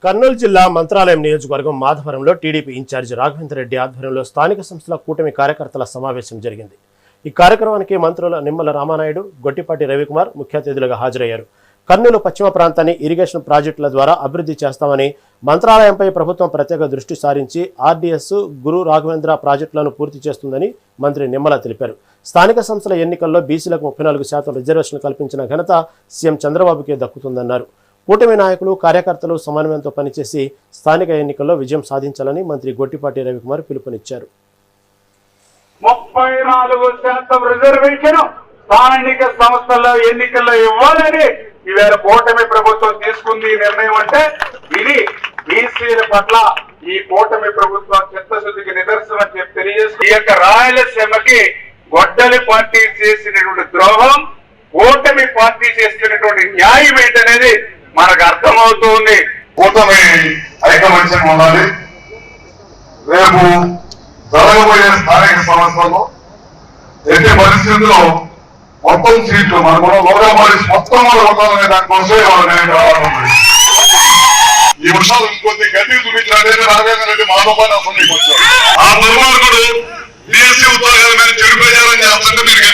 కర్నూలు జిల్లా మంత్రాలయం నియోజకవర్గం మాధవరంలో TDP incharge Raghavendra Reddy ఆధ్వర్యంలో స్థానిక సంస్థల కూటమి కార్యకర్తల సమావేశం జరిగింది. ఈ కార్యక్రమానికి మంత్రుల నిమ్మల రామానాయుడు, గొట్టిపాటి రవికుమార్ ముఖ్య అతిథులుగా హాజరయ్యారు. కర్నూలు పశ్చిమ ప్రాంతాన్ని ఇరిగేషన్ ప్రాజెక్టుల ద్వారా అభివృద్ధి చేస్తామని, మంత్రాలయంపై ప్రభుత్వం ప్రత్యేక దృష్టి సారించి ఆర్డీఎస్ గురు రాఘవేంద్ర ప్రాజెక్టులను పూర్తి చేస్తుందని మంత్రి నిమ్మల తెలిపారు. స్థానిక సంస్థల ఎన్నికల్లో బీసీలకు 34% రిజర్వేషన్ కల్పించిన ఘనత సీఎం చంద్రబాబుకే దక్కుతుందన్నారు. కూటమి నాయకులు, కార్యకర్తలు సమన్వయంతో పనిచేసి స్థానిక ఎన్నికల్లో విజయం సాధించాలని మంత్రి గొట్టిపాటి రవికుమార్ పిలుపునిచ్చారు. 34% రిజర్వేషన్ స్థానిక సంస్థల ఎన్నికల్లో ఇవ్వాలని ఈవేళ కూటమి ప్రభుత్వం తీసుకుంది నిర్ణయం. అంటే ఇది బీసీల పట్ల ఈ కూటమి ప్రభుత్వం చిత్తశుద్ధికి నిదర్శనం చెప్పి తెలియజేస్తూ, ఈ యొక్క రాయలసీమకి గొడ్డలి పార్టీ చేసినటువంటి ద్రోహం, కూటమి పార్టీ చేసినటువంటి న్యాయం ఏంటనేది మనకు అర్థమవుతుంది. కూటమి ఐకమత్యం ఉండాలి. రేపు జరగబోయే స్థానిక సంస్థల్లో ఎన్ని పరిస్థితుల్లో మొత్తం సీట్లు మనకు లోకల్ బాడీస్ మొత్తం ఉండాలనే దానికోసమే ఈ విషయాలు ఇంకొద్ది గట్టి చూపించినట్లయితే రాఘవేంద్ర రెడ్డి మాధవ వచ్చారు. ఆ దుర్మార్గుడు బీఎస్సీ ఉద్యోగాల మీద చెడు ప్రచారం చేస్తుంటే మీరు